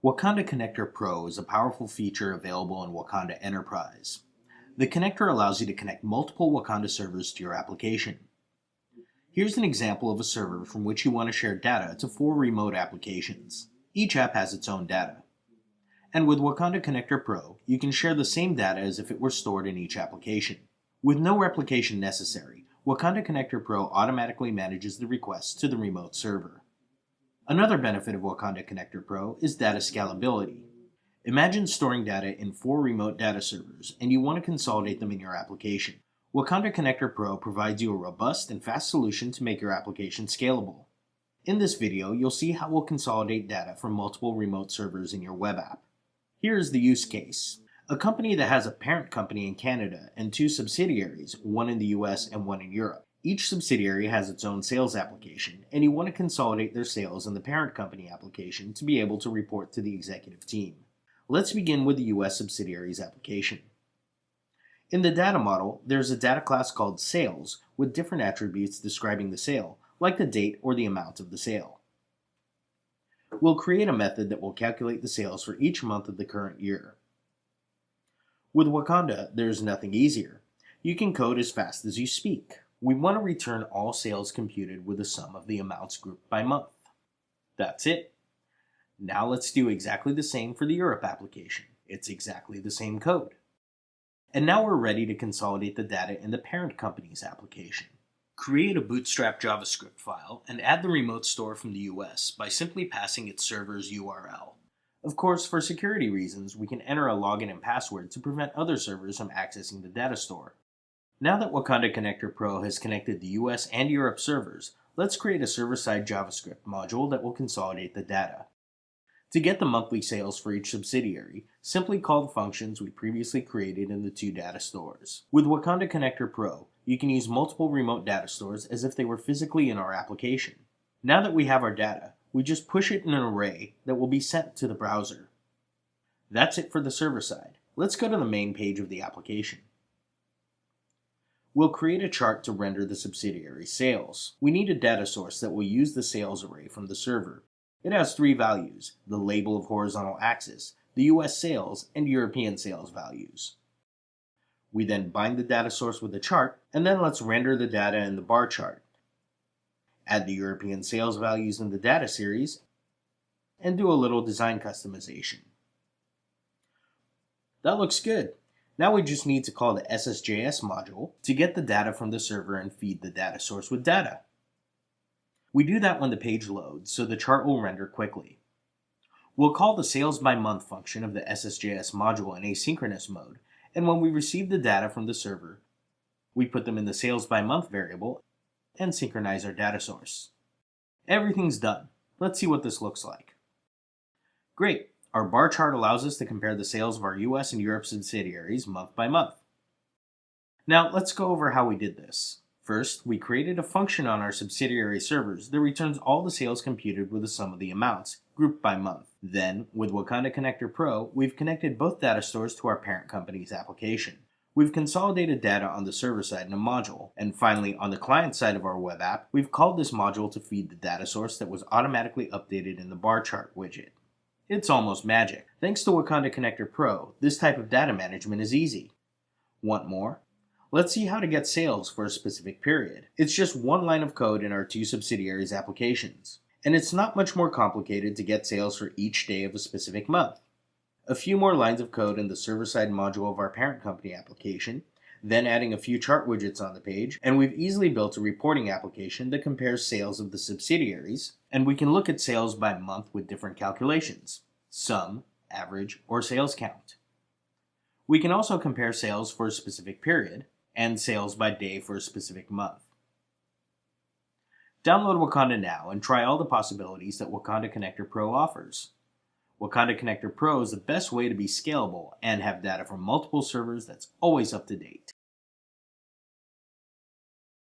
Wakanda Connector Pro is a powerful feature available in Wakanda Enterprise. The connector allows you to connect multiple Wakanda servers to your application. Here's an example of a server from which you want to share data to 4 remote applications. Each app has its own data. And with Wakanda Connector Pro, you can share the same data as if it were stored in each application. With no replication necessary, Wakanda Connector Pro automatically manages the requests to the remote server. Another benefit of Wakanda Connector Pro is data scalability. Imagine storing data in 4 remote data servers and you want to consolidate them in your application. Wakanda Connector Pro provides you a robust and fast solution to make your application scalable. In this video, you'll see how we'll consolidate data from multiple remote servers in your web app. Here is the use case. A company that has a parent company in Canada and 2 subsidiaries, one in the US and one in Europe. Each subsidiary has its own sales application, and you want to consolidate their sales in the parent company application to be able to report to the executive team. Let's begin with the US subsidiary's application. In the data model, there's a data class called sales with different attributes describing the sale, like the date or the amount of the sale. We'll create a method that will calculate the sales for each month of the current year. With Wakanda, there's nothing easier. You can code as fast as you speak. We want to return all sales computed with the sum of the amounts grouped by month. That's it. Now let's do exactly the same for the Europe application. It's exactly the same code. And now we're ready to consolidate the data in the parent company's application. Create a bootstrap JavaScript file and add the remote store from the US by simply passing its server's URL. Of course, for security reasons, we can enter a login and password to prevent other servers from accessing the data store. Now that Wakanda Connector Pro has connected the US and Europe servers, let's create a server-side JavaScript module that will consolidate the data. To get the monthly sales for each subsidiary, simply call the functions we previously created in the 2 data stores. With Wakanda Connector Pro, you can use multiple remote data stores as if they were physically in our application. Now that we have our data, we just push it in an array that will be sent to the browser. That's it for the server side. Let's go to the main page of the application. We'll create a chart to render the subsidiary sales. We need a data source that will use the sales array from the server. It has 3 values, the label of horizontal axis, the US sales, and European sales values. We then bind the data source with the chart, and then let's render the data in the bar chart. Add the European sales values in the data series, and do a little design customization. That looks good. Now we just need to call the SSJS module to get the data from the server and feed the data source with data. We do that when the page loads, so the chart will render quickly. We'll call the sales by month function of the SSJS module in asynchronous mode, and when we receive the data from the server, we put them in the sales by month variable and synchronize our data source. Everything's done. Let's see what this looks like. Great. Our bar chart allows us to compare the sales of our US and Europe subsidiaries month by month. Now let's go over how we did this. First, we created a function on our subsidiary servers that returns all the sales computed with the sum of the amounts, grouped by month. Then, with Wakanda Connector Pro, we've connected both data stores to our parent company's application. We've consolidated data on the server side in a module, and finally, on the client side of our web app, we've called this module to feed the data source that was automatically updated in the bar chart widget. It's almost magic. Thanks to Wakanda Connector Pro, this type of data management is easy. Want more? Let's see how to get sales for a specific period. It's just 1 line of code in our 2 subsidiaries applications. And it's not much more complicated to get sales for each day of a specific month. A few more lines of code in the server-side module of our parent company application, then adding a few chart widgets on the page, and we've easily built a reporting application that compares sales of the subsidiaries, and we can look at sales by month with different calculations: sum, average, or sales count. We can also compare sales for a specific period, and sales by day for a specific month. Download Wakanda now and try all the possibilities that Wakanda Connector Pro offers. Wakanda Connector Pro is the best way to be scalable and have data from multiple servers that's always up to date.